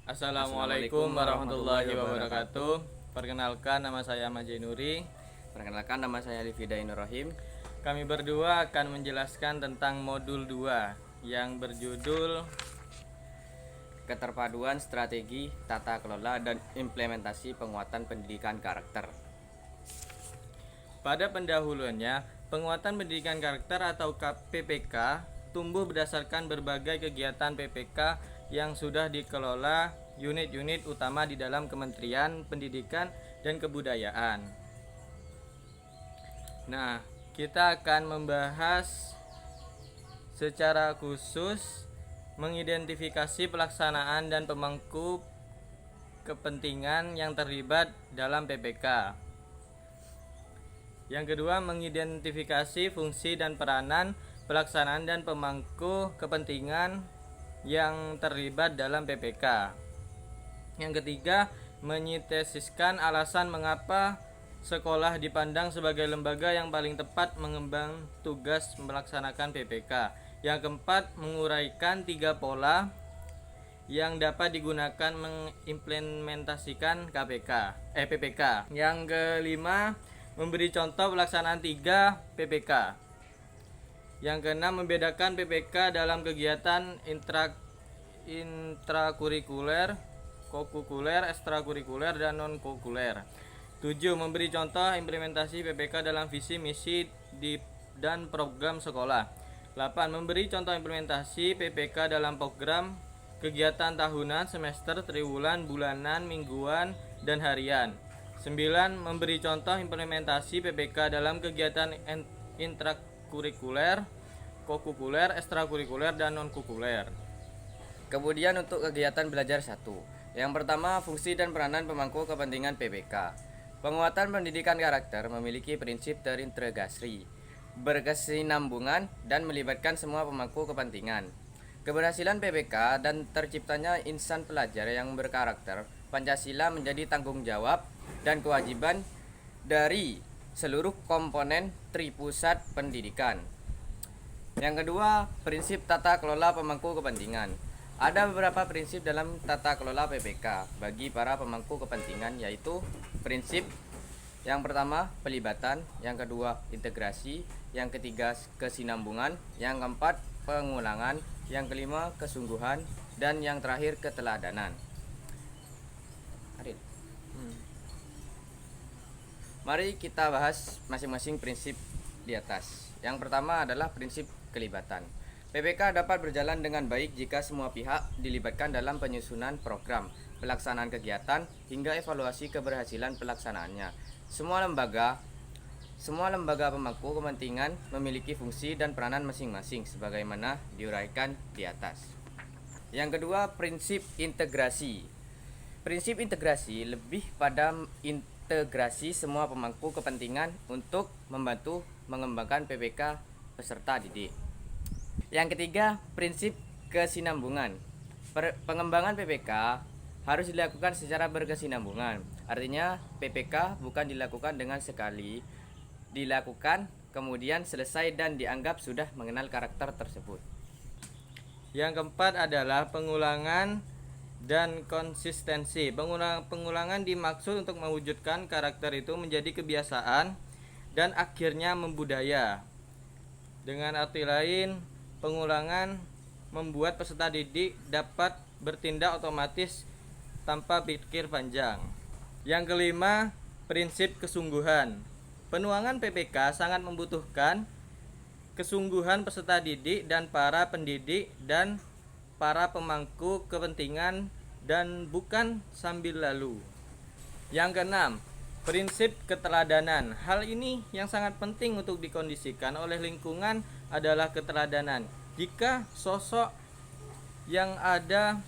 Assalamualaikum warahmatullahi wabarakatuh. Perkenalkan, nama saya Ahmad Jainuri. Perkenalkan, nama saya Livida Inurrahim. Kami berdua akan menjelaskan tentang modul 2 yang berjudul Keterpaduan Strategi Tata Kelola dan Implementasi Penguatan Pendidikan Karakter. Pada pendahuluannya, penguatan pendidikan karakter atau PPK tumbuh berdasarkan berbagai kegiatan PPK yang sudah dikelola unit-unit utama di dalam Kementerian Pendidikan dan Kebudayaan. Nah, kita akan membahas secara khusus mengidentifikasi pelaksanaan dan pemangku kepentingan yang terlibat dalam PPK. Yang kedua, mengidentifikasi fungsi dan peranan pelaksanaan dan pemangku kepentingan yang terlibat dalam PPK. Yang ketiga, menyintesiskan alasan mengapa sekolah dipandang sebagai lembaga yang paling tepat mengemban tugas melaksanakan PPK. Yang keempat, menguraikan 3 pola yang dapat digunakan mengimplementasikan PPK. Yang kelima, memberi contoh pelaksanaan 3 PPK. Yang keenam, membedakan PPK dalam kegiatan intrakurikuler, kokurikuler, ekstrakurikuler, dan non-kokurikuler. 7. Memberi contoh implementasi PPK dalam visi, misi, dan program sekolah. 8. Memberi contoh implementasi PPK dalam program kegiatan tahunan, semester, triwulan, bulanan, mingguan, dan harian. 9. Memberi contoh implementasi PPK dalam kegiatan intrakurikuler, kokurikuler, ekstrakurikuler, dan non-kokurikuler. Kemudian untuk kegiatan belajar 1. Yang pertama, fungsi dan peranan pemangku kepentingan PPK. Penguatan pendidikan karakter memiliki prinsip terintegrasi, berkesinambungan, dan melibatkan semua pemangku kepentingan. Keberhasilan PPK dan terciptanya insan pelajar yang berkarakter Pancasila menjadi tanggung jawab dan kewajiban dari seluruh komponen Tripusat Pendidikan. Yang kedua, prinsip tata kelola pemangku kepentingan. Ada beberapa prinsip dalam tata kelola PPK bagi para pemangku kepentingan, yaitu prinsip yang pertama, pelibatan; yang kedua, integrasi; yang ketiga, kesinambungan; yang keempat, pengulangan; yang kelima, kesungguhan; dan yang terakhir, keteladanan. Mari kita bahas masing-masing prinsip di atas. Yang pertama adalah prinsip kelibatan. PPK dapat berjalan dengan baik jika semua pihak dilibatkan dalam penyusunan program, pelaksanaan kegiatan, hingga evaluasi keberhasilan pelaksanaannya. Semua lembaga pemangku kepentingan memiliki fungsi dan peranan masing-masing sebagaimana diuraikan di atas. Yang kedua, prinsip integrasi. Prinsip integrasi lebih pada integrasi semua pemangku kepentingan untuk membantu mengembangkan PPK peserta didik. Yang ketiga, prinsip kesinambungan. Pengembangan PPK harus dilakukan secara berkesinambungan. Artinya, PPK bukan dilakukan dengan sekali dilakukan kemudian selesai dan dianggap sudah mengenal karakter tersebut. Yang keempat adalah pengulangan dan konsistensi. Pengulangan dimaksud untuk mewujudkan karakter itu menjadi kebiasaan dan akhirnya membudaya. Dengan arti lain, pengulangan membuat peserta didik dapat bertindak otomatis tanpa pikir panjang. Yang kelima, prinsip kesungguhan. Penuangan PPK sangat membutuhkan kesungguhan peserta didik dan para pendidik dan para pemangku kepentingan dan bukan sambil lalu. Yang keenam, prinsip keteladanan. Hal ini yang sangat penting untuk dikondisikan oleh lingkungan adalah keteladanan. Jika sosok yang ada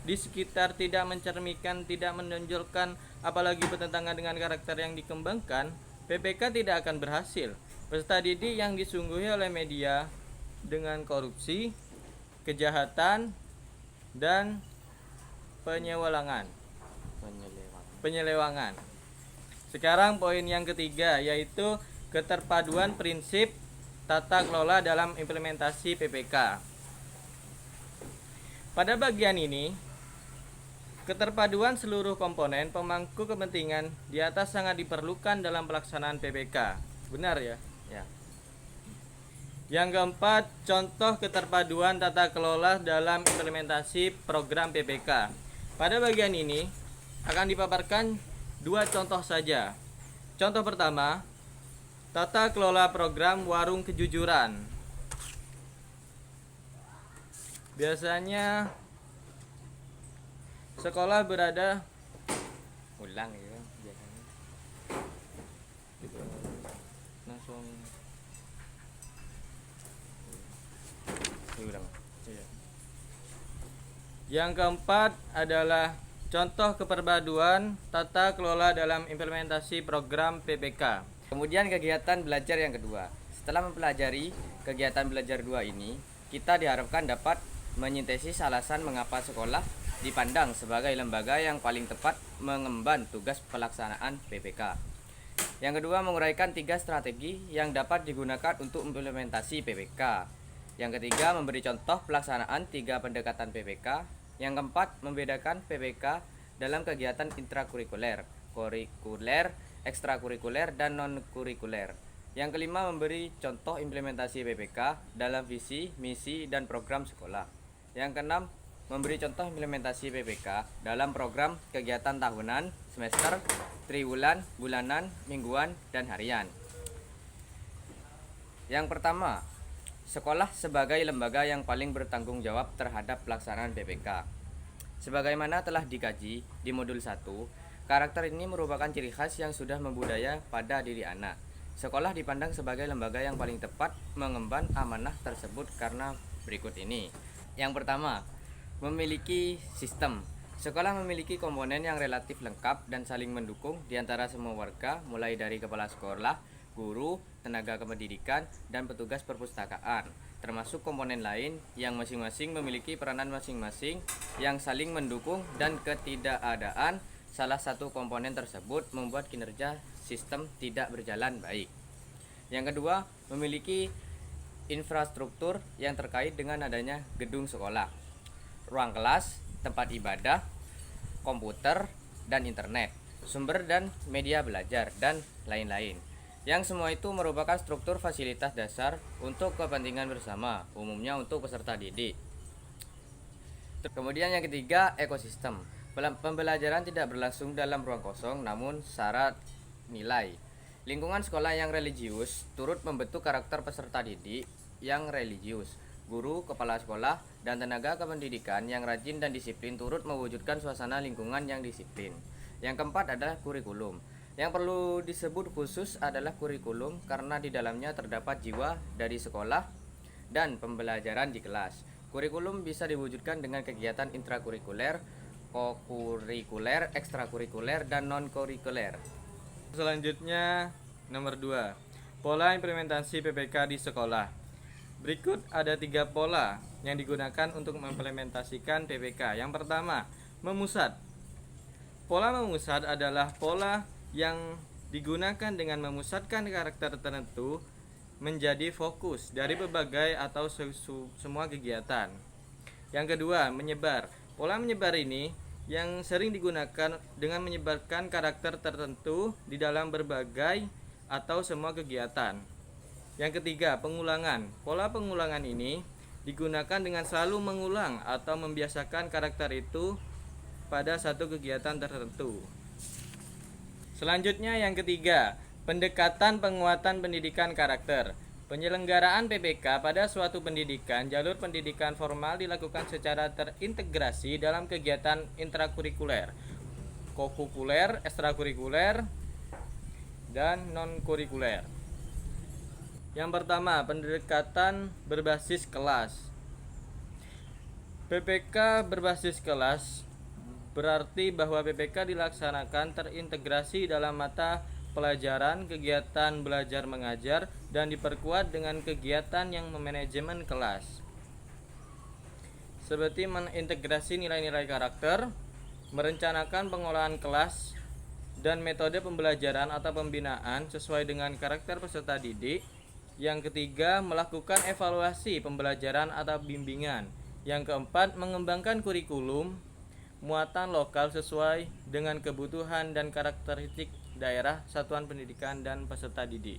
di sekitar tidak mencerminkan, tidak menonjolkan, apalagi bertentangan dengan karakter yang dikembangkan, PPK tidak akan berhasil. Peserta didik yang disungguhi oleh media dengan korupsi, kejahatan, dan penyelewangan. Sekarang poin yang ketiga, yaitu keterpaduan prinsip tata kelola dalam implementasi PPK. Pada bagian ini, Keterpaduan seluruh komponen pemangku kepentingan di atas sangat diperlukan dalam pelaksanaan PPK. Benar ya? Ya. Yang keempat, contoh keterpaduan tata kelola dalam implementasi program PPK. Pada bagian ini akan dipaparkan dua contoh saja. Contoh pertama, tata kelola program warung kejujuran. Biasanya sekolah berada Ulang ya biasanya. gitu. Langsung Ulang. iya. Yang keempat adalah contoh keperpaduan tata kelola dalam implementasi program PPK. Kemudian kegiatan belajar yang kedua. Setelah mempelajari kegiatan belajar 2 ini, kita diharapkan dapat menyintesis alasan mengapa sekolah dipandang sebagai lembaga yang paling tepat mengemban tugas pelaksanaan PPK. Yang kedua, menguraikan 3 strategi yang dapat digunakan untuk implementasi PPK. Yang ketiga, memberi contoh pelaksanaan 3 pendekatan PPK. Yang keempat, membedakan PPK dalam kegiatan intrakurikuler, kurikuler, ekstrakurikuler, dan non-kurikuler. Yang kelima, memberi contoh implementasi PPK dalam visi, misi, dan program sekolah. Yang keenam, memberi contoh implementasi PPK dalam program kegiatan tahunan, semester, triwulan, bulanan, mingguan, dan harian. Yang pertama, sekolah sebagai lembaga yang paling bertanggung jawab terhadap pelaksanaan PPK. Sebagaimana telah dikaji di modul 1, karakter ini merupakan ciri khas yang sudah membudaya pada diri anak. Sekolah dipandang sebagai lembaga yang paling tepat mengemban amanah tersebut karena berikut ini. Yang pertama, memiliki sistem. Sekolah memiliki komponen yang relatif lengkap dan saling mendukung di antara semua warga, mulai dari kepala sekolah, guru, tenaga kependidikan, dan petugas perpustakaan, termasuk komponen lain yang masing-masing memiliki peranan masing-masing yang saling mendukung, dan ketidakadaan salah satu komponen tersebut membuat kinerja sistem tidak berjalan baik. Yang kedua, memiliki infrastruktur yang terkait dengan adanya gedung sekolah, ruang kelas, tempat ibadah, komputer, dan internet, sumber dan media belajar, dan lain-lain. Yang semua itu merupakan struktur fasilitas dasar untuk kepentingan bersama, umumnya untuk peserta didik. Kemudian yang ketiga, ekosistem. Pembelajaran tidak berlangsung dalam ruang kosong, namun syarat nilai. Lingkungan sekolah yang religius turut membentuk karakter peserta didik yang religius. Guru, kepala sekolah, dan tenaga kependidikan yang rajin dan disiplin turut mewujudkan suasana lingkungan yang disiplin. Yang keempat adalah kurikulum. Yang perlu disebut khusus adalah kurikulum karena di dalamnya terdapat jiwa dari sekolah dan pembelajaran di kelas. Kurikulum bisa diwujudkan dengan kegiatan intrakurikuler, kokurikuler, ekstrakurikuler, dan non-kurikuler. Selanjutnya nomor 2, pola implementasi PPK di sekolah. Berikut ada 3 pola yang digunakan untuk mengimplementasikan PPK. Yang pertama, memusat. Pola memusat adalah pola yang digunakan dengan memusatkan karakter tertentu menjadi fokus dari berbagai atau semua kegiatan. Yang kedua, menyebar. Pola menyebar ini yang sering digunakan dengan menyebarkan karakter tertentu di dalam berbagai atau semua kegiatan. Yang ketiga, pengulangan. Pola pengulangan ini digunakan dengan selalu mengulang atau membiasakan karakter itu pada satu kegiatan tertentu. Selanjutnya yang ketiga, pendekatan penguatan pendidikan karakter. Penyelenggaraan PPK pada suatu pendidikan, jalur pendidikan formal dilakukan secara terintegrasi dalam kegiatan intrakurikuler, kokurikuler, ekstrakurikuler, dan non-kurikuler. Yang pertama, pendekatan berbasis kelas. PPK berbasis kelas berarti bahwa PPK dilaksanakan terintegrasi dalam mata pelajaran, kegiatan belajar mengajar, dan diperkuat dengan kegiatan yang memanajemen kelas, seperti mengintegrasi nilai-nilai karakter, merencanakan pengolahan kelas dan metode pembelajaran atau pembinaan sesuai dengan karakter peserta didik. Yang ketiga, melakukan evaluasi pembelajaran atau bimbingan. Yang keempat, mengembangkan kurikulum, muatan lokal sesuai dengan kebutuhan dan karakteristik daerah, satuan pendidikan, dan peserta didik.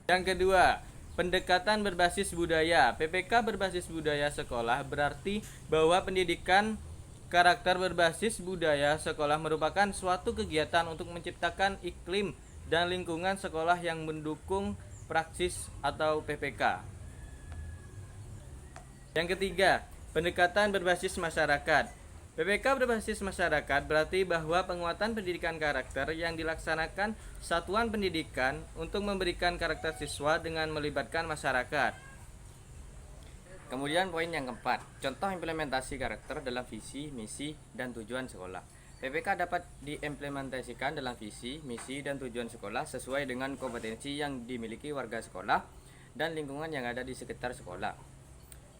Yang kedua, pendekatan berbasis budaya. PPK berbasis budaya sekolah berarti bahwa pendidikan karakter berbasis budaya sekolah merupakan suatu kegiatan untuk menciptakan iklim dan lingkungan sekolah yang mendukung praksis atau PPK. Yang ketiga, pendekatan berbasis masyarakat. PPK berbasis masyarakat berarti bahwa penguatan pendidikan karakter yang dilaksanakan satuan pendidikan untuk memberikan karakter siswa dengan melibatkan masyarakat. Kemudian poin yang keempat, contoh implementasi karakter dalam visi, misi, dan tujuan sekolah. PPK dapat diimplementasikan dalam visi, misi, dan tujuan sekolah sesuai dengan kompetensi yang dimiliki warga sekolah dan lingkungan yang ada di sekitar sekolah.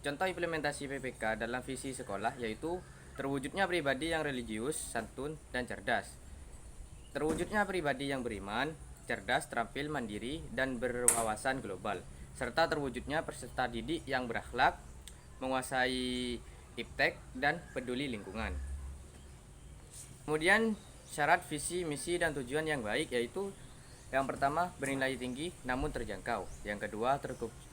Contoh implementasi PPK dalam visi sekolah yaitu terwujudnya pribadi yang religius, santun, dan cerdas. Terwujudnya pribadi yang beriman, cerdas, terampil, mandiri, dan berwawasan global. Serta terwujudnya peserta didik yang berakhlak, menguasai iptek, dan peduli lingkungan. Kemudian syarat visi, misi, dan tujuan yang baik yaitu yang pertama bernilai tinggi namun terjangkau. Yang kedua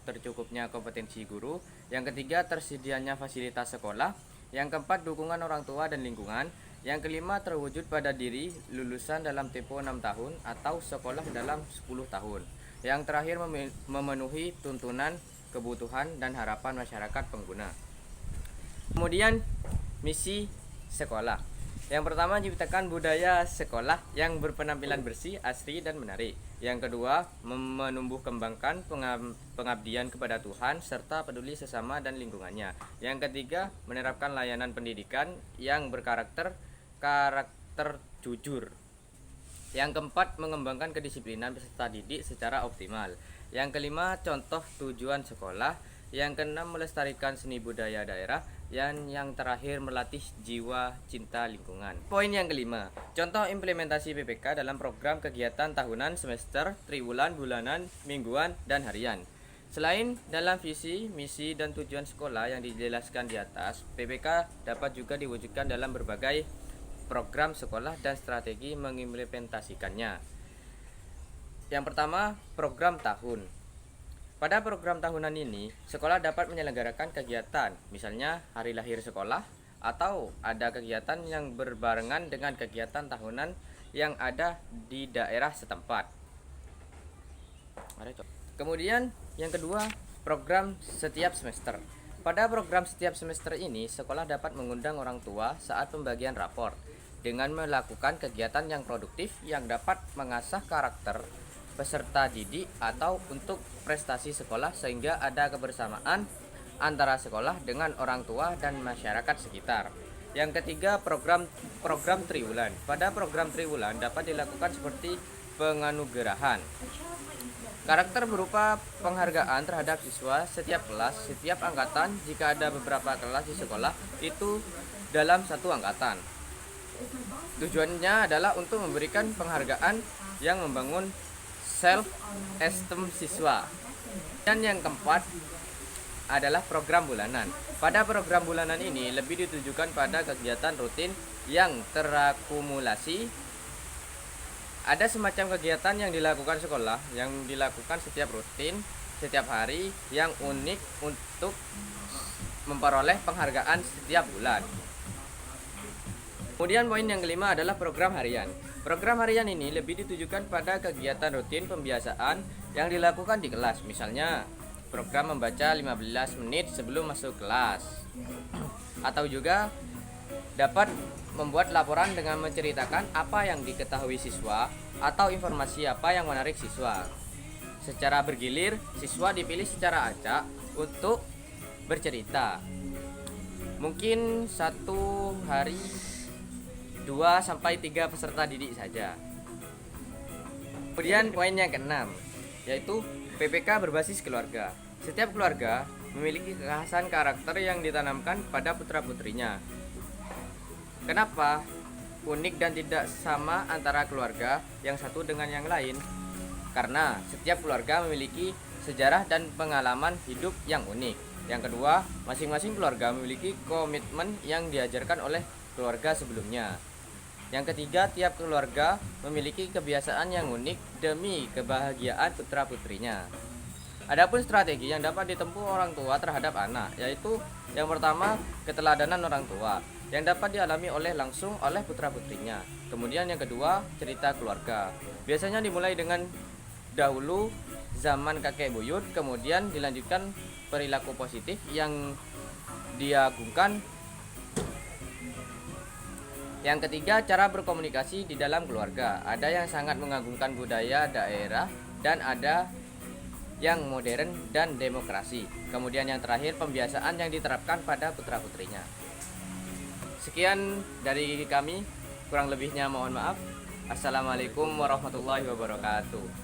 tercukupnya kompetensi guru. Yang ketiga tersedianya fasilitas sekolah. Yang keempat dukungan orang tua dan lingkungan. Yang kelima terwujud pada diri lulusan dalam tempo 6 tahun atau sekolah dalam 10 tahun. Yang terakhir memenuhi tuntunan, kebutuhan, dan harapan masyarakat pengguna. Kemudian misi sekolah. Yang pertama menciptakan budaya sekolah yang berpenampilan bersih, asri, dan menarik. Yang kedua menumbuh kembangkan pengabdian kepada Tuhan serta peduli sesama dan lingkungannya. Yang ketiga menerapkan layanan pendidikan yang berkarakter jujur. Yang keempat mengembangkan kedisiplinan peserta didik secara optimal. Yang kelima contoh tujuan sekolah. Yang keenam melestarikan seni budaya daerah. Yang terakhir melatih jiwa cinta lingkungan. Poin yang kelima, contoh implementasi PPK dalam program kegiatan tahunan, semester, triwulan, bulanan, mingguan, dan harian. Selain dalam visi, misi, dan tujuan sekolah yang dijelaskan di atas, PPK dapat juga diwujudkan dalam berbagai program sekolah dan strategi mengimplementasikannya. Yang pertama, program tahun. Pada program tahunan ini, sekolah dapat menyelenggarakan kegiatan, misalnya hari lahir sekolah, atau ada kegiatan yang berbarengan dengan kegiatan tahunan yang ada di daerah setempat. Kemudian yang kedua, program setiap semester. Pada program setiap semester ini, sekolah dapat mengundang orang tua saat pembagian rapor dengan melakukan kegiatan yang produktif yang dapat mengasah karakter peserta didik atau untuk prestasi sekolah sehingga ada kebersamaan antara sekolah dengan orang tua dan masyarakat sekitar. Yang ketiga, program triwulan. Pada program triwulan dapat dilakukan seperti penganugerahan. Karakter berupa penghargaan terhadap siswa setiap kelas, setiap angkatan jika ada beberapa kelas di sekolah itu dalam satu angkatan. Tujuannya adalah untuk memberikan penghargaan yang membangun self-esteem siswa. Dan yang keempat adalah program bulanan. Pada program bulanan ini lebih ditujukan pada kegiatan rutin yang terakumulasi. Ada semacam kegiatan yang dilakukan sekolah yang dilakukan setiap rutin, setiap hari yang unik untuk memperoleh penghargaan setiap bulan. Kemudian poin yang kelima adalah program harian. Program harian ini lebih ditujukan pada kegiatan rutin pembiasaan yang dilakukan di kelas. Misalnya, program membaca 15 menit sebelum masuk kelas. Atau juga dapat membuat laporan dengan menceritakan apa yang diketahui siswa atau informasi apa yang menarik siswa. Secara bergilir, siswa dipilih secara acak untuk bercerita. Mungkin satu hari 2-3 peserta didik saja. Kemudian poin yang keenam, yaitu PPK berbasis keluarga. Setiap keluarga memiliki kekhasan karakter yang ditanamkan pada putra-putrinya. Kenapa unik dan tidak sama antara keluarga yang satu dengan yang lain? Karena setiap keluarga memiliki sejarah dan pengalaman hidup yang unik. Yang kedua, masing-masing keluarga memiliki komitmen yang diajarkan oleh keluarga sebelumnya. Yang ketiga, tiap keluarga memiliki kebiasaan yang unik demi kebahagiaan putra-putrinya. Adapun strategi yang dapat ditempuh orang tua terhadap anak, yaitu yang pertama, keteladanan orang tua yang dapat dialami langsung oleh putra-putrinya. Kemudian yang kedua, cerita keluarga. Biasanya dimulai dengan dahulu zaman kakek buyut, kemudian dilanjutkan perilaku positif yang diagungkan. Yang ketiga, cara berkomunikasi di dalam keluarga. Ada yang sangat mengagungkan budaya daerah dan ada yang modern dan demokrasi. Kemudian yang terakhir, pembiasaan yang diterapkan pada putra-putrinya. Sekian dari kami, kurang lebihnya mohon maaf. Assalamualaikum warahmatullahi wabarakatuh.